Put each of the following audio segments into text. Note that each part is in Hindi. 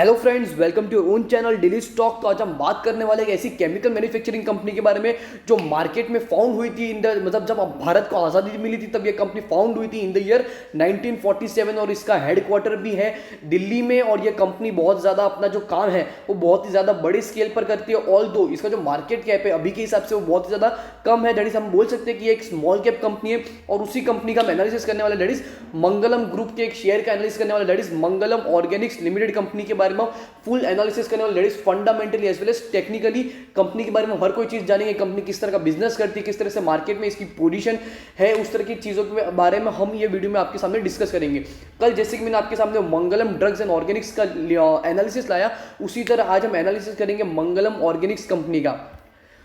Hello friends, welcome to own channel daily stock. तो आज हम बात करने वाले एक ऐसी केमिकल मैन्युफैक्चरिंग कंपनी के बारे में जो मार्केट में फाउंड हुई थी मतलब जब भारत को आज़ादी मिली थी तब ये कंपनी फाउंड हुई थी इन द ईयर 1947 और इसका हेडक्वार्टर भी है दिल्ली में। और ये कंपनी बहुत ज़्यादा अपना जो काम है वो बहुत ही ज़्यादा बड़ी स्केल पर करती है। ऑल दो इसका जो मार्केट कैप है अभी के हिसाब से वो बहुत ही ज़्यादा कम है। दैट इज हम बोल सकते हैं कि एक स्मॉल कैप कंपनी है। और उसी कंपनी का एनालिसिस करने वाला दैट इज मंगलम ग्रुप के एक शेयर का एनालिसिस करने वाला that is Mangalam Organics Limited company के बारे में फुल एनालिसिस करने वाले ladies fundamentally as well as technically company के बारे में हर कोई चीज जानेंगे। कंपनी किस तरह का बिजनेस करती है, किस तरह से मार्केट में इसकी पोजीशन है, उस तरह की चीजों के बारे में हम ये वीडियो में आपके सामने डिस्कस करेंगे। कल जैसे कि मैंने आपके सामने मंगलम ड्रग्स एंड ऑर्गेनिक्स का एनालिसिस लाया, उसी तरह आज हम एनालिसिस करेंगे मंगलम ऑर्गेनिक्स कंपनी का।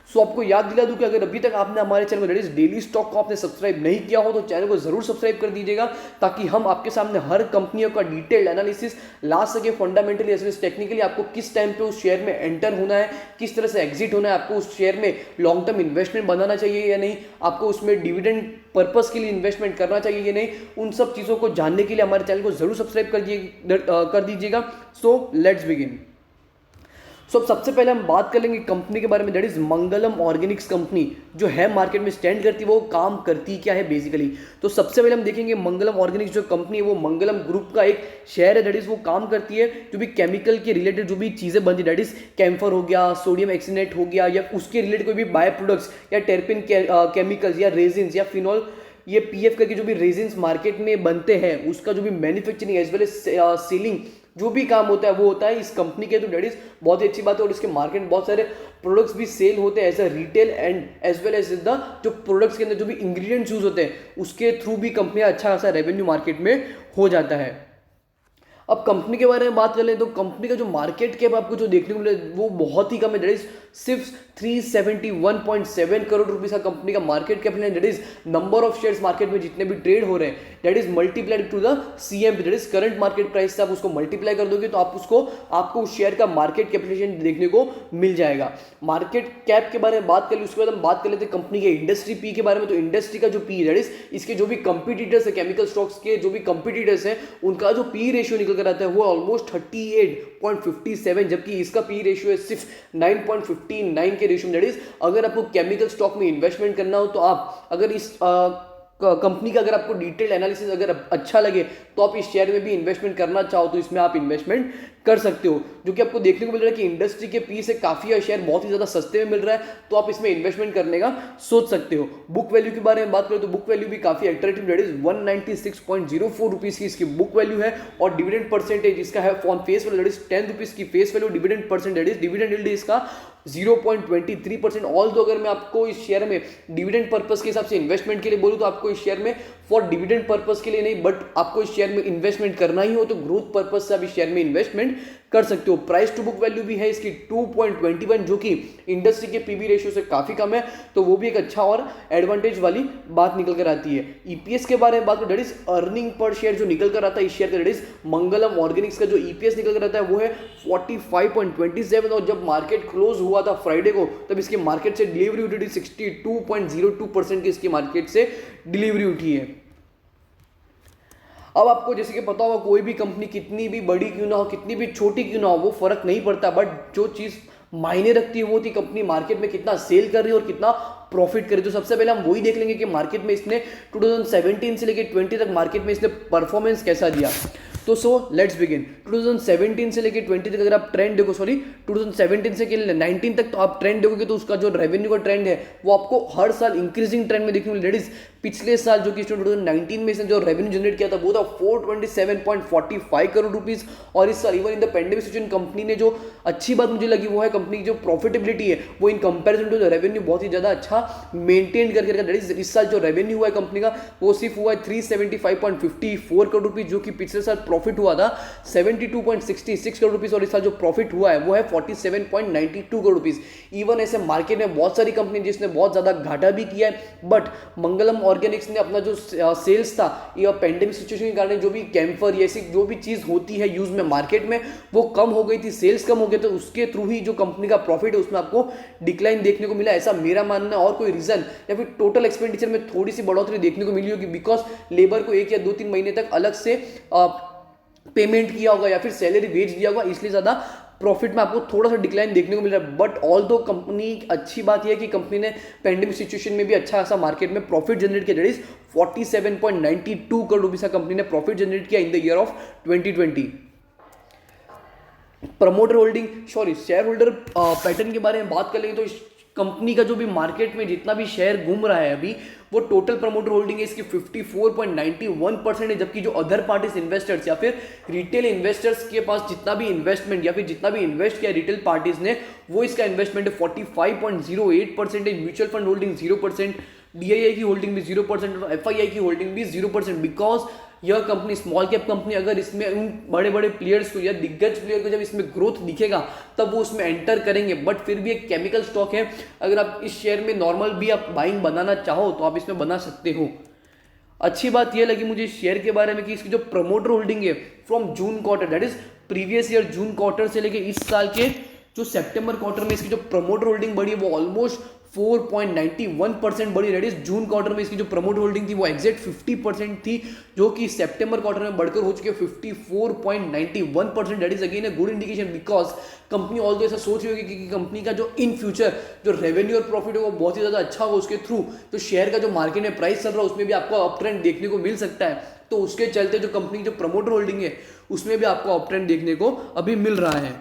सो आपको याद दिला दूं कि अगर अभी तक आपने हमारे चैनल को डेली स्टॉक को आपने सब्सक्राइब नहीं किया हो तो चैनल को जरूर सब्सक्राइब कर दीजिएगा, ताकि हम आपके सामने हर कंपनियों का डिटेल्ड एनालिसिस ला सके fundamentally as well as technically. आपको किस टाइम पे उस शेयर में एंटर होना है, किस तरह से एग्जिट होना है, आपको उस शेयर में लॉन्ग टर्म इन्वेस्टमेंट बनाना चाहिए या नहीं, आपको उसमें डिविडेंड पर्पस के लिए इन्वेस्टमेंट करना चाहिए या नहीं, उन सब चीज़ों को जानने के लिए हमारे चैनल को जरूर सब्सक्राइब कर दीजिएगा। So let's begin. सबसे पहले हम बात कर लेंगे कंपनी के बारे में, that is Mangalam Organics company जो है मार्केट में स्टैंड करती है, वो काम करती क्या है बेसिकली। तो सबसे पहले हम देखेंगे मंगलम ऑर्गेनिक्स जो कंपनी है वो मंगलम ग्रुप का एक शेयर है। दैट इज वो काम करती है जो भी केमिकल के रिलेटेड जो भी चीजें बनती है, दैट इज कैम्फर हो गया, सोडियम एक्सिनेट हो गया, या उसके रिलेटेड कोई भी बाय प्रोडक्ट्स या टेरपिन केमिकल्स या रेजिन्स या फिनॉल, ये पीएफ करके जो भी रेजिन्स मार्केट में बनते हैं उसका जो भी manufacturing as well as selling जो भी काम होता है वो होता है इस कंपनी के। तो दैट इज बहुत ही अच्छी बात है। और इसके मार्केट में बहुत सारे प्रोडक्ट्स भी सेल होते हैं as a retail and as well as the जो प्रोडक्ट्स के अंदर जो भी इंग्रेडिएंट्स यूज होते हैं उसके थ्रू भी कंपनियां अच्छा खासा रेवेन्यू मार्केट में हो जाता है। अब कंपनी के बारे में बात कर लें तो कंपनी का जो मार्केट कैप आपको जो देखने को मिले वो बहुत ही कम है। दैट इज सिर्फ 371.7 करोड़ रुपीस का कंपनी का मार्केट कैप है। That is number of shares market में जितने भी ट्रेड हो रहे हैं that is multiplied to the CMP, that is current market price से आप उसको मल्टीप्लाई कर दोगे तो आपको उस शेयर का मार्केट कैपिटलाइजेशन देखने को मिल जाएगा। मार्केट कैप के बारे में बात कर ली, उसके बाद हम बात कर लेते हैं कंपनी के इंडस्ट्री पी के बारे में। तो इंडस्ट्री का जो पी दैट इज इसके जो भी कंपीटिटर्स है, केमिकल स्टॉक्स के जो भी कंपीटिटर्स हैं उनका जो पी रेशियो निकल कर आता है वो ऑलमोस्ट 38.57, जबकि इसका पी रेशियो है सिर्फ 9.59 के रेशियो। दैट इज अगर आपको केमिकल स्टॉक में इन्वेस्टमेंट करना हो तो आप अगर इस कंपनी का अगर आपको डिटेल एनालिसिस अगर अच्छा लगे तो आप इस शेयर में भी इन्वेस्टमेंट करना चाहो तो इसमें आप इन्वेस्टमेंट कर सकते हो, जो कि आपको देखने को मिल रहा है कि इंडस्ट्री के पी से काफी शेयर बहुत ही ज्यादा सस्ते में मिल रहा है, तो आप इसमें इन्वेस्टमेंट करने का सोच सकते हो। बुक वैल्यू के बारे में बात करें तो बुक वैल्यू भी काफी अट्रैक्टिव, दैट इज 196.04 रुपीज की इसकी बुक वैल्यू है। और डिविडेंड परसेंटेज इसका है on face value that is 10 rupees की face value. Dividend percentage dividend yield इसका 0.23%। ऑल दो अगर मैं आपको इस शेयर में डिविडेंड पर्पस के हिसाब से इन्वेस्टमेंट के लिए बोलूं तो आपको इस शेयर में फॉर डिविडेंड पर्पस के लिए नहीं बट आपको इस शेयर में इन्वेस्टमेंट करना ही हो तो ग्रोथ पर्पस से आप इस शेयर में इन्वेस्टमेंट कर सकते हो। प्राइस टू बुक वैल्यू भी है इसकी 2.21 जो कि इंडस्ट्री के पीबी रेशियो से काफी कम है, तो वो भी एक अच्छा और एडवांटेज वाली बात निकल कर आती है। ईपीएस के बारे में बात करें that is earning per share जो निकल कर आता है इस शेयर का, दैट इज मंगलम ऑर्गेनिक्स का जो ईपीएस निकल कर आता है वो है 45.27। और जब मार्केट क्लोज हुआ था फ्राइडे को तब इसकी मार्केट से डिलीवरी उठी थी 62.02% की इसकी मार्केट से डिलीवरी उठी है। अब आपको जैसे कि पता होगा कोई भी कंपनी कितनी भी बड़ी क्यों ना हो, कितनी भी छोटी क्यों ना हो, वो फर्क नहीं पड़ता, बट जो चीज मायने रखती है वो थी कंपनी मार्केट में कितना सेल कर रही है और कितना प्रॉफिट करे। तो सबसे पहले हम वही देख लेंगे कि मार्केट में इसने 2017 से लेकर 20 तक मार्केट में इसने परफॉर्मेंस कैसा दिया। तो लेट्स बिगिन। 2017 से लेकर 20 तक अगर आप ट्रेंड देखो, 2017 से 19 तक तो आप ट्रेंड देखोगे तो उसका जो रेवेन्यू का ट्रेंड है वो आपको हर साल इंक्रीजिंग ट्रेंड में देखने को मिलेगा। पिछले साल जो कि 2019 में इसने जो रेवेन्यू जनरेट किया था वो था 427.45 करोड़ रुपीस। और इस साल even in the pandemic situation company ने जो अच्छी बात मुझे लगी वो है कंपनी की जो प्रॉफिटेबिलिटी है वो in comparison to the revenue बहुत ही ज्यादा अच्छा मेंटेन करके रखा। दैट इज इस साल जो रेवेन्यू हुआ है कंपनी का वो सिर्फ हुआ है 375.54 करोड़ रुपीस, जो कि पिछले साल प्रॉफिट हुआ था 72.66 करोड़ रुपीस। और इस साल जो प्रॉफिट हुआ है वो है 47.92 करोड़ रुपीस। इवन ऐसे मार्केट में बहुत सारी कंपनी जिसने बहुत ज्यादा घाटा भी किया है, बट मंगलम ऑर्गेनिक्स ने अपना जो सेल्स था या पेंडेमिक सिचुएशन के कारण जो भी कैम्फर ऐसी जो भी चीज होती है यूज में मार्केट में वो कम हो गई थी, सेल्स कम हो गए, तो उसके थ्रू ही जो कंपनी का प्रॉफिट है उसमें आपको डिक्लाइन देखने को मिला, ऐसा मेरा मानना है। और कोई रीजन या फिर टोटल एक्सपेंडिचर में थोड़ी सी बढ़ोतरी देखने को मिली होगी बिकॉज लेबर को 1 या 2-3 महीने तक अलग से पेमेंट किया होगा या फिर सैलरी वेज दिया होगा, इसलिए ज़्यादा प्रॉफिट में आपको थोड़ा सा डिक्लाइन देखने को मिल रहा है। बट ऑल दो कंपनी, अच्छी बात यह है कि कंपनी ने पेंडेमिक सिचुएशन में भी अच्छा खासा मार्केट में प्रॉफिट जनरेट किया। दैट इज 47.92 करोड़ रुपीस का कंपनी ने प्रॉफिट जनरेट किया in the year of 2020। Promoter holding, sorry share holder pattern के बारे में बात कर लेंगे तो इस कंपनी का जो भी मार्केट में जितना भी शेयर घूम रहा है अभी, वो टोटल प्रमोटर होल्डिंग है इसकी 54.91% है, जबकि जो अदर पार्टीज इन्वेस्टर्स या फिर रिटेल इन्वेस्टर्स के पास जितना भी इन्वेस्टमेंट या फिर जितना भी इन्वेस्ट किया रिटेल पार्टीज ने, वो इसका इन्वेस्टमेंट है 45.08% है। म्यूचुअल फंड होल्डिंग 0%, DII की होल्डिंग भी 0% और FII की होल्डिंग भी 0%। बिकॉज यह कंपनी स्मॉल कैप कंपनी, अगर इसमें उन बड़े बड़े प्लेयर्स को या दिग्गज प्लेयर को जब इसमें ग्रोथ दिखेगा तब वो उसमें एंटर करेंगे। बट फिर भी एक केमिकल स्टॉक है, अगर आप इस शेयर में नॉर्मल भी आप बाइंग बनाना चाहो तो आप इसमें बना सकते हो। अच्छी बात यह लगी मुझे इस शेयर के बारे में कि इसकी जो प्रमोटर होल्डिंग है from June quarter, that is previous year June quarter से लेके इस साल के जो सितंबर क्वार्टर में इसकी जो प्रमोटर होल्डिंग बढ़ी है वो ऑलमोस्ट 4.91% बढ़ी। दैट इज जून क्वार्टर में इसकी जो प्रमोट होल्डिंग थी वो एग्जैक्ट 50% थी, जो कि सितंबर क्वार्टर में बढ़कर हो चुकी है 54.91%। That is again a good indication, because company all तो ऐसा सोच रही होगी कि कंपनी का जो इन फ्यूचर जो रेवेन्यू और प्रॉफिट है वो बहुत ही ज्यादा अच्छा होगा उसके थ्रू, तो शेयर का जो मार्केट में प्राइस चल रहा है उसमें भी आपको अप ट्रेंड देखने को मिल सकता है। तो उसके चलते जो कंपनी जो प्रमोटर होल्डिंग है उसमें भी आपको अप ट्रेंड देखने को अभी मिल रहा है।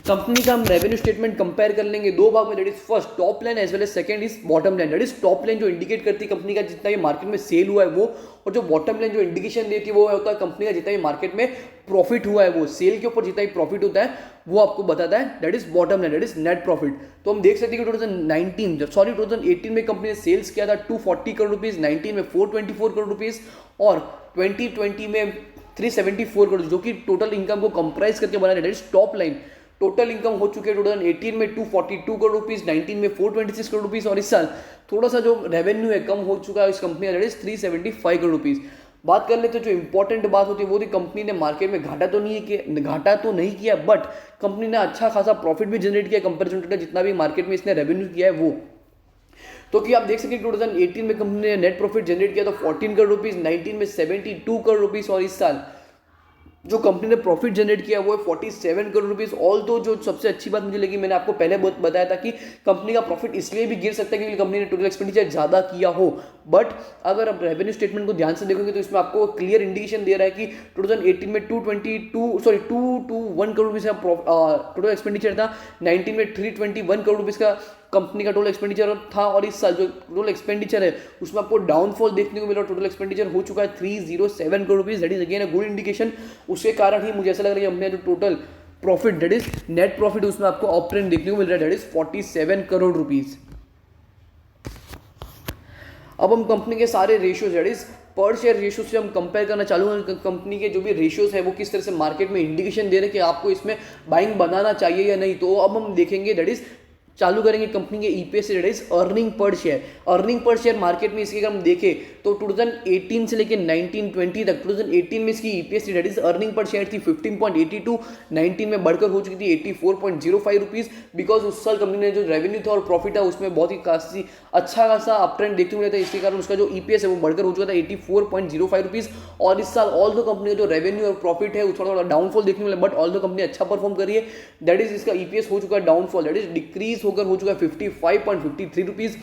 कंपनी का हम रेवेन्यू स्टेटमेंट कंपेयर कर लेंगे दो भाग में, that is first top line as well as second is bottom line. That is top line जो इंडिकेट करती है कंपनी का जितना भी मार्केट में सेल हुआ है वो, और जो बॉटम लाइन जो इंडिकेशन देती है वो होता है कंपनी का जितना भी मार्केट में प्रॉफिट हुआ है वो, सेल के ऊपर जितना भी प्रॉफिट होता है वो आपको बताता है। That is bottom line, that is net profit. तो हम देख सकते हैं कि 2018 में कंपनी ने सेल्स किया था 240 करोड़ रुपीज, 19 में 424 करोड़ रुपीज और 2020 में 374 करोड़, जो कि टोटल इनकम को कंप्राइज करके बना है। That is top line. Total income हो चुकी है 2018 में 242 करोड़ रुपीस, 19 में 426 करोड़ रुपीस और इस साल थोड़ा सा जो रेवेन्यू है कम हो चुका है इस कंपनी का, दैट इज 375 करोड़ रुपीस। बात कर लेते तो जो इंपॉर्टेंट बात होती है वो थी कंपनी ने मार्केट में घाटा तो नहीं किया, बट कंपनी ने अच्छा खासा प्रॉफिट भी जनरेट किया कंपेरिजन टू जितना भी मार्केट में इसने रेवेन्यू किया है वो। तो कि आप देख सकते हैं 2018 में कंपनी ने नेट प्रॉफिट जनरेट किया था 14 करोड़ रुपीस, 19 में 72 करोड़ रुपीस और इस साल जो कंपनी ने प्रॉफिट जनरेट किया वो है 47 करोड़ रुपीस। ऑल तो जो सबसे अच्छी बात मुझे लगी, मैंने आपको पहले बहुत बताया था कि कंपनी का प्रॉफिट इसलिए भी गिर सकता है क्योंकि कंपनी ने टोटल एक्सपेंडिचर ज़्यादा किया हो। बट अगर आप रेवेन्यू स्टेटमेंट को ध्यान से देखोगे तो इसमें आपको क्लियर इंडिकेशन दे रहा है कि 2018 में 221 करोड़ रुपीज़ का टोटल एक्सपेंडिचर था, 19 में 321 करोड़ रुपीज़ का कंपनी का टोटल एक्सपेंडिचर था और इस साल जो टोटल एक्सपेंडिचर है उसमें आपको डाउनफॉल देखने को मिला। टोटल एक्सपेंडिचर हो चुका है 307 crore rupees, that is again a good indication. उसके कारण ही मुझे ऐसा लग रहा है कि हमने जो total profit that is net profit उसमें आपको अप ट्रेंड देखने को मिल रहा है, दैट इज 47 करोड़ रुपीस। अब हम कंपनी के सारे रेशियोज दैट इज पर शेयर रेशियो से हम कंपेयर करना चालू हैं। कंपनी के जो भी रेशियोज है वो किस तरह से मार्केट में इंडिकेशन दे रहे हैं कि आपको इसमें बाइंग बनाना चाहिए या नहीं। तो अब हम देखेंगे दैट इज चालू करेंगे कंपनी के ईपीएस से, that is earning per share. Earning per share market में इसकी अगर हम देखें तो 2018 से लेकर 19-20 तक 2018 में इसकी EPS that is earning per share थी 15.82, 19 में बढ़कर हो चुकी थी 84.05 रुपीज। बिकॉज उस साल कंपनी ने जो रेवेन्यू था और प्रॉफिट है उसमें बहुत ही काफी अच्छा खासा अप ट्रेंड देखने को मिला था, इसके कारण उसका जो ईपीएस है वो बढ़कर हो चुका था 84.05 रुपीज। और इस साल ऑल दो कंपनी का जो रेवेन्यू और प्रॉफिट है वो थोड़ा डाउनफॉल देखने को मिला, बट ऑल दो कंपनी अच्छा परफॉर्म कर रही है। दैट इज इसका ईपीएस हो चुका है डाउनफॉल, दैट इज डिक्रीज होकर हो चुका है 55.53 रुपीज।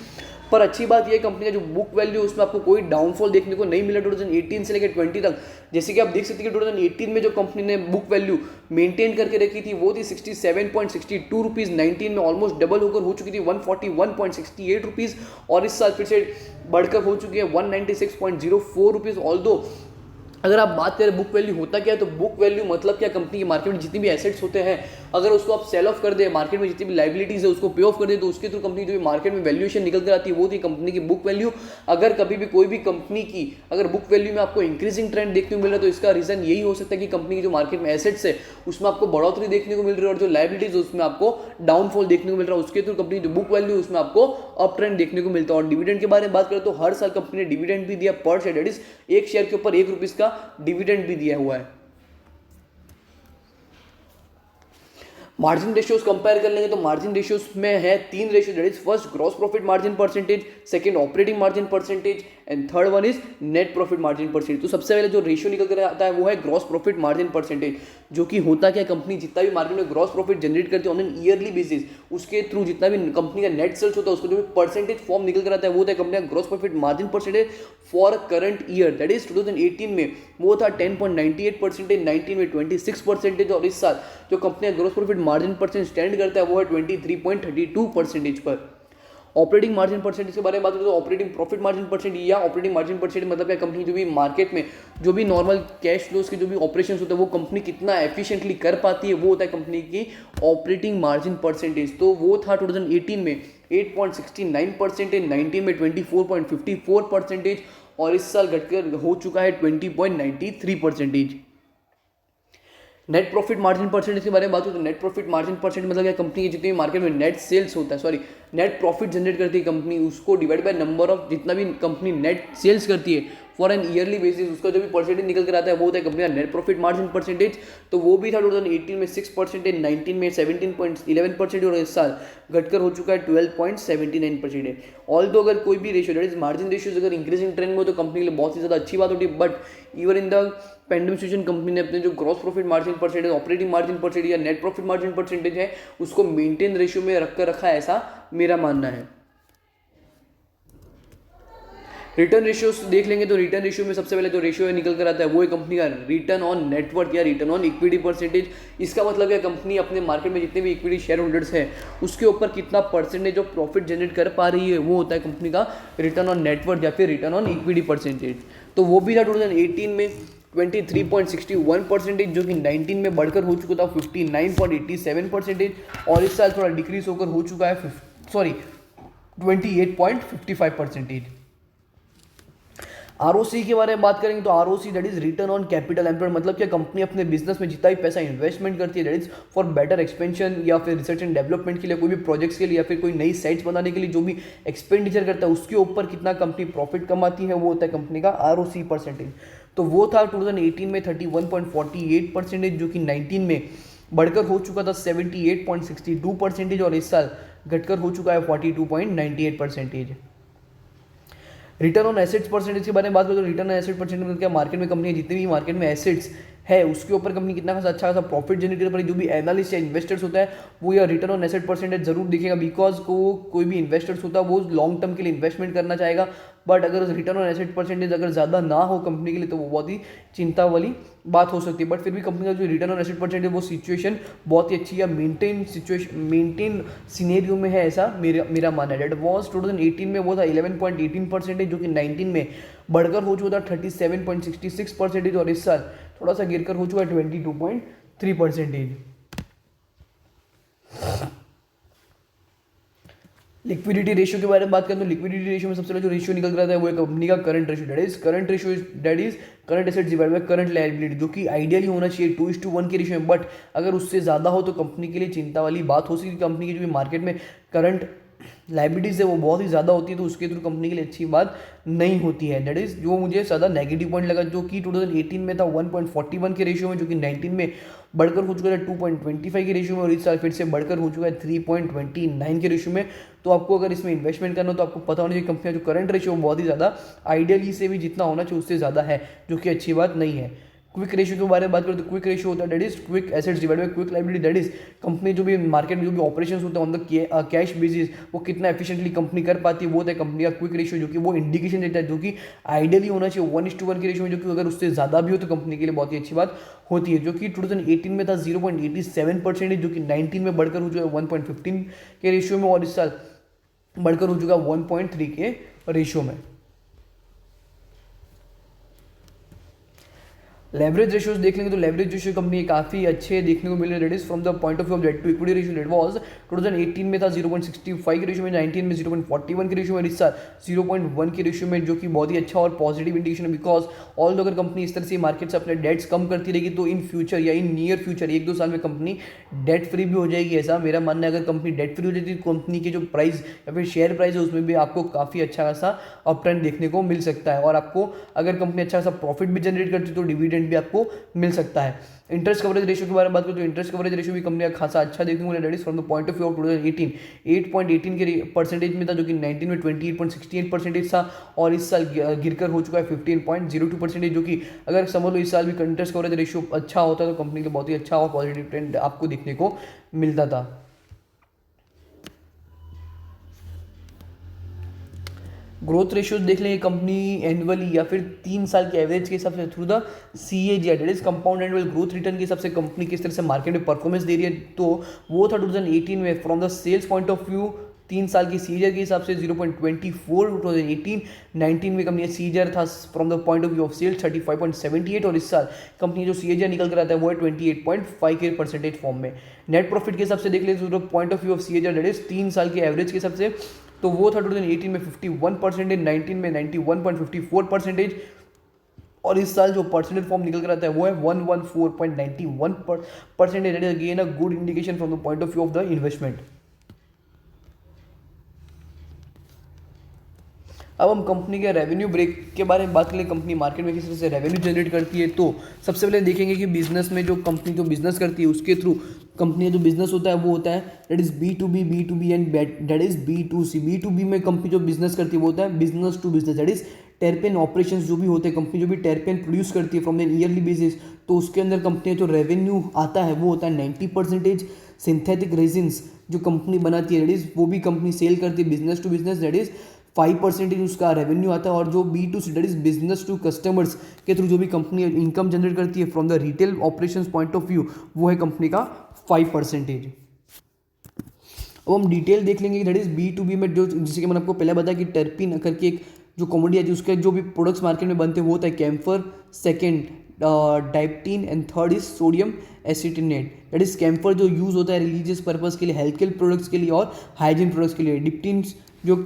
पर अच्छी बात यह कंपनी का जो बुक वैल्यू उसमें आपको कोई डाउनफॉल देखने को नहीं मिला 2018 से लेकर 20 तक। जैसे कि आप देख सकते हैं कि 2018 में जो कंपनी ने बुक वैल्यू मेंटेन करके रखी थी वो थी 67.62 रुपीज, 19 में ऑलमोस्ट डबल होकर हो चुकी थी 141.68 रुपीज और इस साल फिर से बढ़कर हो चुकी है 196.04 रुपीज। ऑल दो अगर आप बात करें बुक वैल्यू होता क्या है, तो बुक वैल्यू मतलब क्या, कंपनी की मार्केट में जितनी भी एसेट्स होते हैं अगर उसको आप सेल ऑफ कर दे, मार्केट में जितनी भी लाइबिलिटीज है उसको पे ऑफ कर दे तो उसके थ्रू कंपनी जो भी मार्केट में वैल्यूएशन निकल कर आती है वो थी कंपनी की बुक वैल्यू। अगर कभी भी कोई भी कंपनी की अगर बुक वैल्यू में आपको इंक्रीजिंग ट्रेंड देखने को मिल रहा है तो इसका रीजन यही हो सकता है कि कंपनी की जो मार्केट में एसेट्स है उसमें आपको बढ़ोतरी देखने को मिल रही है और जो लाइबिलिटीज उसमें आपको डाउनफॉल देखने को मिल रहा है, उसके थ्रू कंपनी जो बुक वैल्यू उसमें आपको अप ट्रेंड देखने को मिलता है। और डिविडेंड के बारे में बात करें तो हर साल कंपनी ने डिविडेंड भी दिया पर शेयर, दैट इज एक शेयर के ऊपर 1 रुपीज का डिविडेंड भी दिया हुआ है। मार्जिन रेशियोज कंपेयर कर लेंगे तो मार्जिन रेशियोज में है 3 ratio, that is first gross profit margin percentage, second operating margin percentage and third one is net profit margin percentage. तो सबसे पहले जो रेशियो निकल कर आता है वो है ग्रॉस प्रॉफिट मार्जिन परसेंटेज, जो कि होता क्या, कंपनी जितना भी मार्केट में ग्रॉस प्रॉफिट जनरेट करती है ऑन एन ईयरली बेसिस, उसके थ्रू जितना भी कंपनी का नेट सेल्स होता है उसको जो भी परसेंटेज फॉर्म निकल कर आता है वो होता है कंपनी का gross profit margin percentage for current year, that is 2018 में वो था 10.98%, 19 में 26%, और इस साल जो कंपनी का gross profit margin percent stand करता है वो है 23.32% पर। ऑपरेटिंग मार्जिन परसेंटेज के बारे में बात करें तो ऑपरेटिंग प्रॉफिट मार्जिन परसेंट या ऑपरेटिंग मार्जिन परसेंट मतलब क्या, कंपनी जो भी मार्केट में जो भी नॉर्मल कैश फ्लोज के जो भी ऑपरेशंस होते हैं वो कंपनी कितना एफिशिएंटली कर पाती है, वो होता है कंपनी की ऑपरेटिंग मार्जिन परसेंटेज। तो वो था 2018 में 8.69%, 19 में 24.54%, और इस साल घटकर हो चुका है 20.93%। नेट प्रॉफिट मार्जिन परसेंटेज के बारे में बात करें तो नेट प्रॉफिट मार्जिन परसेंट मतलब क्या, कंपनी की जितनी भी मार्केट में नेट सेल्स होता है, सॉरी नेट प्रॉफिट जनरेट करती है कंपनी, उसको डिवाइड बाय नंबर ऑफ जितना भी कंपनी नेट सेल्स करती है फॉर एन ईयरली बेसिस, उसका जो भी परसेंटेज निकल कर आता है वो होता है कंपनी का नेट प्रॉफिट मार्जिन परसेंटेज। तो वो भी था 2018 में 6%, 19 में 17.11%, और इस साल घटकर हो चुका है 12.79%। ऑल तो अगर कोई भी ratio that is margin ratios अगर इंक्रीजिंग ट्रेंड में हो तो कंपनी के लिए बहुत ही ज़्यादा अच्छी बात होती है, but even in the pandemic situation company ने अपने जो gross profit margin percentage, operating margin percentage या नेट प्रॉफिट मार्जिन परसेंटेज है उसको मेंटेन रेशियो में रखा है, ऐसा मेरा मानना है। रिटर्न रेशियोज देख लेंगे तो रिटर्न रेशियो में सबसे पहले जो रेशियो निकल कर आता है वो है कंपनी का रिटर्न ऑन नेटवर्थ या रिटर्न ऑन इक्विटी परसेंटेज। इसका मतलब है कंपनी अपने मार्केट में जितने भी इक्विटी शेयर होल्डर्स हैं उसके ऊपर कितना परसेंटेज ऑफ प्रॉफिट जनरेट कर पा रही है, वो होता है कंपनी का रिटर्न ऑन नेटवर्थ या फिर रिटर्न ऑन इक्विटी परसेंटेज। तो वो भी था 2018 में 23.61%, जो कि 19 में बढ़कर हो चुका था 59.87%, और इस साल थोड़ा डिक्रीज होकर हो चुका है 28.55%। आरओसी के बारे में बात करेंगे तो ROC that is return on capital employed, मतलब क्या कंपनी अपने बिजनेस में जितना भी पैसा इन्वेस्टमेंट करती है that is for better expansion या फिर रिसर्च एंड डेवलपमेंट के लिए, कोई भी प्रोजेक्ट्स के लिए या फिर कोई नई साइट्स बनाने के लिए जो भी एक्सपेंडिचर करता है उसके ऊपर कितना कंपनी प्रॉफिट कमाती है वो होता है कंपनी का आरओसी परसेंटेज। तो वो था 2018 में 31.48%, जो कि 19 में बढ़कर हो चुका था 78.62%, और इस साल घटकर हो चुका है 42.98%। रिटर्न ऑन एसेट्स परसेंटेज के बारे में बात करें तो रिटर्न ऑन एसेट परसेंटेज मतलब क्या, मार्केट में कंपनी जितनी भी मार्केट में एसेट्स है उसके ऊपर कंपनी कितना खासा अच्छा खासा प्रॉफिट जनरेट कर पा रही है। जो भी एनालिस्ट या इन्वेस्टर्स होता है वो यह रिटर्न ऑन एसेट परसेंटेज जरूर दिखेगा, बिकॉज कोई भी इन्वेस्टर्स होता है वो लॉन्ग टर्म के लिए इन्वेस्टमेंट करना चाहेगा, बट अगर रिटर्न ऑन एसेट परसेंटेज अगर ज़्यादा ना हो कंपनी के लिए तो वो बहुत ही चिंता वाली बात हो सकती है। बट फिर भी कंपनी का जो रिटर्न ऑन एसेट परसेंटेज वो सिचुएशन बहुत ही अच्छी या मेंटेन सिनेरियो में है, ऐसा मेरा मानना है। डेट वॉज 2018 में वो था 11.18%, जो कि 19 में बढ़कर हो चुका था 37.66%, और इस साल थोड़ा सा गिरकर हो चुका है 22.3%। लिक्विडिटी रेशियो के बारे में बात करें तो लिक्विडिटी रेशियो में सबसे पहले जो रेशियो निकल रहा है वो है कंपनी का current ratio, that is current assets divide by current liability, जो कि आइडियली होना चाहिए 2:1 के रेशियो में, बट अगर उससे ज़्यादा हो तो कंपनी के लिए चिंता वाली बात हो सकती है। कंपनी की जो मार्केट में करंट लाइबिलिटीज है वो बहुत ही ज़्यादा होती है तो उसके थ्रू कंपनी के लिए अच्छी बात नहीं होती है। दैट इज जो मुझे ज़्यादा नेगेटिव पॉइंट लगा, जो कि 2018 में था 1.41 के रेशियो में, जो कि 19 में बढ़कर हो चुका है 2.25 के रेशियो में, और इस साल फिर से बढ़कर हो चुका है 3.29 के रेशियो में। तो आपको अगर इसमें इन्वेस्टमेंट करना हो तो आपको पता होना चाहिए कंपनी का जो करंट रेशियो बहुत ही ज़्यादा आइडियली से भी जितना होना चाहिए उससे ज़्यादा है, जो कि अच्छी बात नहीं है। क्विक रेशियो के बारे में बात करें तो क्विक रेशियो होता है that is quick assets divide by quick liability, that is company जो भी मार्केट में जो भी ऑपरेशंस होते हैं ऑन द कैश बेसिस वो कितना एफिशिएंटली कंपनी कर पाती है, वो होता है कंपनी का क्विक रेशियो, जो कि वो इंडिकेशन देता है, जो कि आइडियली होना चाहिए 1:1 के रेशियो में, जो कि अगर उससे ज़्यादा भी हो तो कंपनी के लिए बहुत ही अच्छी बात होती है। जो कि 2018 में था 0.87%, जो कि 19 में बढ़कर हो चुका है 1.15 के रेशियो में, और इस साल बढ़कर हो चुका है 1.3 के रेशियो में। लेवरेज रेशियोज देख लेंगे तो लेवरेज रेशियो कंपनी काफी अच्छे देखने को मिल रहे हैं, that is from the point of view of debt to equity ratio, debt was 2018 में था 0.65 के रेशियो में, 19 में 0.41 के रेशियो में, इस साल 0.1 के रेशियो में, जो कि बहुत ही अच्छा और पॉजिटिव इंडिकेशन है। बिकॉज ऑल अगर कंपनी इस तरह से मार्केट से अपने डेट्स कम करती रहेगी तो इन फ्यूचर या इन नियर फ्यूचर 1-2 साल में कंपनी डेट फ्री भी हो जाएगी, ऐसा मेरा मानना है। अगर कंपनी डेट फ्री हो जाती है तो कंपनी के जो प्राइस या फिर शेयर प्राइस है उसमें भी आपको काफ़ी अच्छा खासा अप ट्रेंड देखने को मिल सकता है, और आपको अगर कंपनी अच्छा खासा प्रॉफिट भी जनरेट करती है तो डिविडेंड डिविडेंड भी आपको मिल सकता है। इंटरेस्ट कवरेज रेशियो के बारे में बात करें तो इंटरेस्ट कवरेज रेशियो भी कंपनी का खासा अच्छा देखने को मिला, that is from the point of view of 2018 8.18 के परसेंटेज में था, जो कि 19 में 28.68% था, और इस साल गिरकर हो चुका है 15.02%, जो कि अगर समझ लो इस साल भी इंटरेस्ट कवरेज रेशियो अच्छा होता तो कंपनी का बहुत ही अच्छा और पॉजिटिव ट्रेंड आपको देखने को मिलता था। ग्रोथ रेशियोज देख लेंगे कंपनी एनुअली या फिर 3 साल के एवरेज के हिसाब से through the CAGR, that is compound annual growth return के हिसाब से कंपनी किस तरह से मार्केट में परफॉर्मेंस दे रही है, तो वो था 2018 में from the sales point of view 3 साल की CAGR के हिसाब से 0.24 2018-19 में कंपनी CAGR था from the point of view of sales 35.78, और इस साल कंपनी जो CAGR निकल कर आता है वो है 28.5 के परसेंटेज फॉर्म में। नेट प्रॉफिट के हिसाब से देख लेते तो point of view of CAGR that is 3 साल के एवरेज के हिसाब से, तो वो था 2018 में 51%, 19 में 91.54%, और इस साल जो परसेंटेज फॉर्म निकल कर आता है वो है 114.91%, that is again a good indication from the point of view of the investment. अब हम कंपनी के रेवेन्यू ब्रेक के बारे में बात करें, कंपनी मार्केट में किस तरह से रेवेन्यू जनरेट करती है, तो सबसे पहले देखेंगे कि बिजनेस में जो कंपनी जो बिजनेस करती है उसके थ्रू कंपनी जो बिजनेस होता है वो होता है that is B2B and that is B2C। B2B में कंपनी जो बिजनेस करती है वो होता है business to business, that is terpene operations जो भी होते हैं, कंपनी जो भी टेरपेन प्रोड्यूस करती है फ्रॉम द ईयरली बेसिस, तो उसके अंदर कंपनी जो रेवेन्यू आता है वो होता है 90%। सिंथेटिक रेजिन्स जो कंपनी बनाती है दैट इज वो भी कंपनी सेल करती है business to business, that is 5% उसका रेवेन्यू आता है, और जो B2C that is business to customers के थ्रू जो भी कंपनी इनकम जनरेट करती है from the retail operations point of view वो है कंपनी का 5%। अब हम डिटेल देख लेंगे दैट इज B2B में जो जैसे कि मैंने आपको पहले बताया कि टर्पिन करके एक जो कमोडिटी है उसके जो भी प्रोडक्ट्स मार्केट में बनते हैं वो होता है camphor, second dipentene and third is sodium acetinate, that is camphor जो यूज़ होता है रिलीजियस पर्पज़ के लिए, हेल्थ केयर प्रोडक्ट्स के लिए और हाइजीन प्रोडक्ट्स के लिए। डिप्टीन जो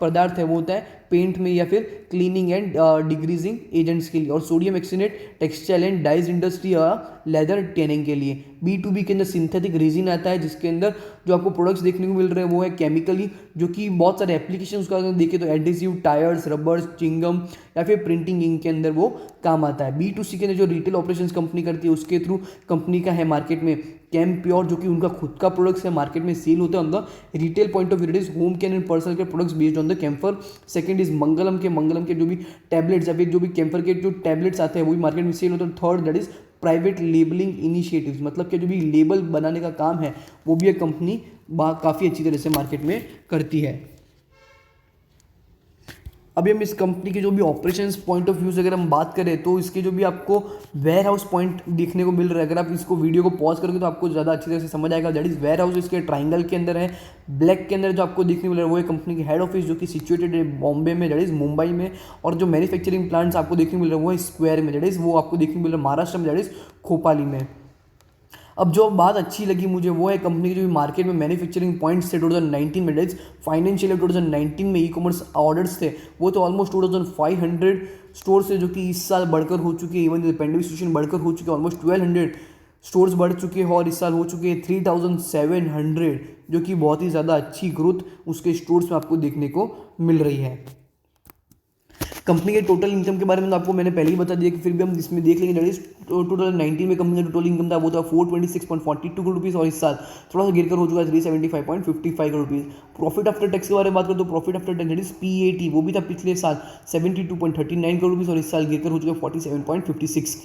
पदार्थ है वो होता है पेंट में या फिर क्लीनिंग एंड डिग्रीजिंग एजेंट्स के लिए, और sodium acetinate textile and dyes industry या लेदर टेनिंग के लिए। B2B के अंदर सिंथेटिक रेजिन आता है जिसके अंदर जो आपको प्रोडक्ट्स देखने को मिल रहे हैं वो है केमिकली, जो कि बहुत सारे एप्लीकेशन उसका अगर देखें तो एडहेसिव, टायर्स, रबर्स, चिंगम या फिर प्रिंटिंग इंक के अंदर वो काम आता है। B2C के अंदर जो रिटेल ऑपरेशंस कंपनी करती है उसके थ्रू कंपनी का है मार्केट में कैम प्योर, जो कि उनका खुद का प्रोडक्ट्स है मार्केट में सेल होता है on the retail point of view, it is home care and personal care products based on the camphor. Second is Mangalam के जो भी टैबलेट्स या फिर जो भी कैम्फर के जो टैबलेट्स आते हैं वो भी मार्केट में सेल होता है। Third that is private labelling initiatives, मतलब कि जो भी लेबल बनाने का काम है वो भी एक कंपनी काफ़ी अच्छी तरह से मार्केट में करती है। अभी हम इस कंपनी के जो भी ऑपरेशंस पॉइंट ऑफ व्यू से अगर हम बात करें तो इसके जो भी आपको वेयर हाउस पॉइंट देखने को मिल रहा है, अगर आप इसको वीडियो को पॉज करोगे तो आपको ज़्यादा अच्छी तरह से समझ आएगा। दैट इज वेयर हाउस इसके ट्राइंगल के अंदर है, ब्लैक के अंदर जो आपको देखने को मिल रहा है वो है कंपनी की हेड ऑफिस जो कि सिचुएटेड है बॉम्बे में, दैट इज मुंबई में, और जो मैन्युफैक्चरिंग प्लांट्स आपको देखने को मिल रहा है वो है स्क्वायर में, दैट इज वो आपको देखने को मिल रहा है महाराष्ट्र में, दैट इज खोपाली में। अब जो बात अच्छी लगी मुझे वो है कंपनी के जो मार्केट में मैन्युफैक्चरिंग पॉइंट्स थे 2019 में, दैट इज फाइनेंशियल 2019 में ई कॉमर्स ऑर्डर्स थे वो तो ऑलमोस्ट 2500 स्टोर्स थे, जो कि इस साल बढ़कर हो चुके हैं, इवन पेंडेमिक सिचुएशन बढ़कर हो चुके हैं, ऑलमोस्ट 1200 स्टोर्स बढ़ चुके हैं, और इस साल हो चुके हैं 3700, जो कि बहुत ही ज़्यादा अच्छी ग्रोथ उसके स्टोर्स में आपको देखने को मिल रही है। कंपनी के टोटल इनकम के बारे में तो आपको मैंने पहले ही बता दिया कि फिर भी हम इसमें देख लेंगे, दैट इज 2019 में कंपनी का टोटल इनकम था वो था 426.42 करोड़ रुपीज़, और इस साल थोड़ा सा गिरकर हो चुका है 375.55 crore rupees. Profit after tax के बारे में बात करें तो profit after tax that is PAT वो भी था पिछले साल 72.39 करोड़ रुपीज़, और इस साल गिरकर हो चुका है 47.56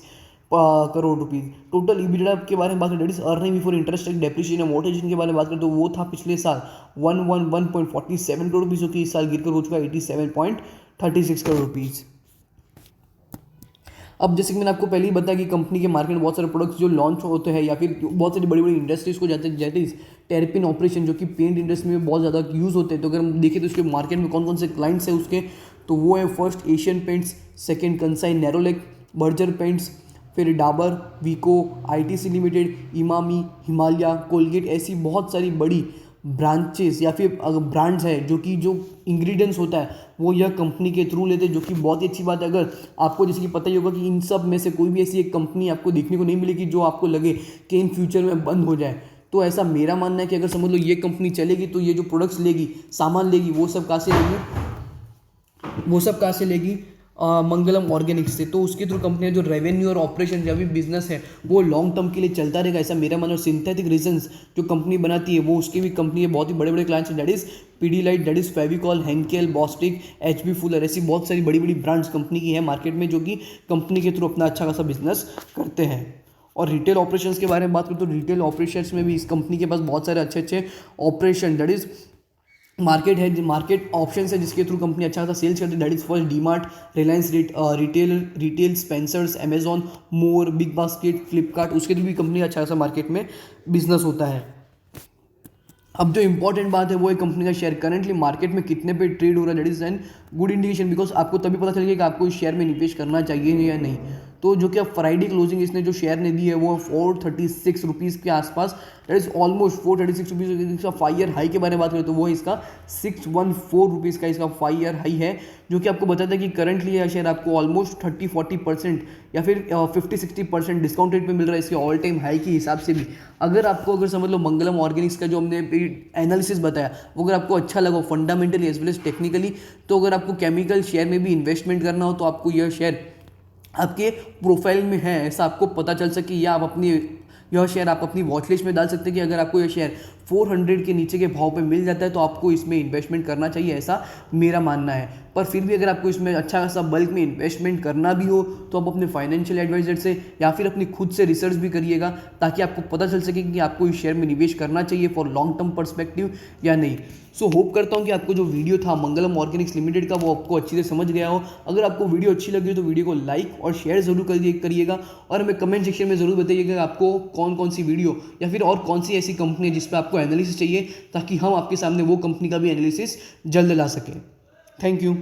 करोड़ रुपीज़। टोटल EBITDA के बारे में बात करें that is earning before interest and depreciation amortisation के बारे में बात करें तो वो था पिछले साल 111.47 करोड़ रुपीज़, जो कि इस साल गिरकर हो चुका है 87.36 करोड़ रुपीज़। अब जैसे कि मैंने आपको पहले ही बताया कि कंपनी के मार्केट में बहुत सारे प्रोडक्ट्स जो लॉन्च होते हैं या फिर बहुत सारी बड़ी बड़ी इंडस्ट्रीज को जाते हैं, जैसे इस टेरपिन ऑपरेशन जो कि पेंट इंडस्ट्री में बहुत ज़्यादा यूज़ होते हैं, तो अगर हम देखें तो उसके मार्केट में कौन कौन से क्लाइंट्स हैं उसके, तो वो है first Asian paints, second Kansai Nerolac, Berger paints, फिर Dabur, Vicco, ITC limited, Emami, Himalaya, Colgate, ऐसी बहुत सारी बड़ी ब्रांचेस या फिर ब्रांड्स है जो कि जो इंग्रेडिएंट्स होता है वो यह कंपनी के थ्रू लेते हैं, जो कि बहुत ही अच्छी बात है। अगर आपको जैसे कि पता ही होगा कि इन सब में से कोई भी ऐसी एक कंपनी आपको देखने को नहीं मिलेगी जो आपको लगे कि इन फ्यूचर में बंद हो जाए, तो ऐसा मेरा मानना है कि अगर समझ लो ये कंपनी चलेगी तो ये जो प्रोडक्ट्स लेगी, सामान लेगी, वो सब कहाँ से लेगी, मंगलम ऑर्गेनिक्स से, तो उसके थ्रू कंपनी जो रेवेन्यू और ऑपरेशन या भी बिजनेस है वो लॉन्ग टर्म के लिए चलता रहेगा, ऐसा मेरा मानना। और सिंथेटिक रीजन्स जो कंपनी बनाती है वो उसकी भी कंपनी है, बहुत ही बड़े बड़े क्लाइंट्स हैं, that is Pidilite, that is Fevicol, Hankel, Bostic, HB Fuller, ऐसी बहुत सारी बड़ी बड़ी ब्रांड्स कंपनी की है मार्केट में जो कि कंपनी के थ्रू अपना अच्छा खासा बिजनेस करते हैं। और रिटेल ऑपरेशंस के बारे में बात करूँ तो रिटेल ऑपरेशंस में भी इस कंपनी के पास बहुत सारे अच्छे अच्छे ऑपरेशन, दैट इज मार्केट है, मार्केट ऑप्शन है जिसके थ्रू कंपनी अच्छा खासा सेल्स करती है, that is first DMart, Reliance retail, Spencer's, Amazon, more, big basket, Flipkart, उसके थ्रू भी कंपनी अच्छा खासा मार्केट में बिजनेस होता है। अब जो इंपॉर्टेंट बात है वो है कंपनी का शेयर करंटली मार्केट में कितने पे ट्रेड हो रहा है, that is an good indication, because आपको तभी पता चलेगा कि आपको इस शेयर में निवेश करना चाहिए या नहीं। तो जो कि अब फ्राइडे क्लोजिंग इसने जो शेयर ने दी है वो 436 रुपीज़ के आसपास, दैट इज ऑलमोस्ट 436 रुपीज़। इसका 5 ईयर हाई के बारे में बात करें तो वो इसका 614 रुपीज़ का इसका 5 ईयर हाई है, जो कि आपको बताता है कि करंटली यह शेयर आपको ऑलमोस्ट 30-40% या फिर 50-60% डिस्काउंट रेट पे मिल रहा है इसके ऑल टाइम हाई के हिसाब से भी। अगर समझ लो मंगलम ऑर्गेनिक्स का जो हमने एनालिसिस बताया वो अगर आपको अच्छा लगा fundamentally as well as technically, तो अगर आपको केमिकल शेयर में भी इन्वेस्टमेंट करना हो तो आपको यह शेयर आपके प्रोफाइल में है ऐसा आपको पता चल सके, या आप यह शेयर आप अपनी वॉच लिस्ट में डाल सकते हैं कि अगर आपको यह शेयर 400 के नीचे के भाव पे मिल जाता है तो आपको इसमें इन्वेस्टमेंट करना चाहिए, ऐसा मेरा मानना है। पर फिर भी अगर आपको इसमें अच्छा खासा बल्क में इन्वेस्टमेंट करना भी हो तो आप अपने फाइनेंशियल एडवाइजर से या फिर अपनी खुद से रिसर्च भी करिएगा, ताकि आपको पता चल सके कि आपको इस शेयर में निवेश करना चाहिए फॉर लॉन्ग टर्म पर्सपेक्टिव या नहीं। सो होप करता हूँ कि आपको जो वीडियो था मंगलम ऑर्गेनिक्स लिमिटेड का वो आपको अच्छी से समझ गया हो। अगर आपको वीडियो अच्छी लगी हो तो वीडियो को लाइक और शेयर जरूर करिएगा, और हमें कमेंट सेक्शन में जरूर बताइएगा कि आपको कौन कौन सी वीडियो या फिर और कौन सी ऐसी कंपनी है जिस पर आपको एनालिसिस चाहिए, ताकि हम आपके सामने वो कंपनी का भी एनालिसिस जल्द ला सकें। Thank you.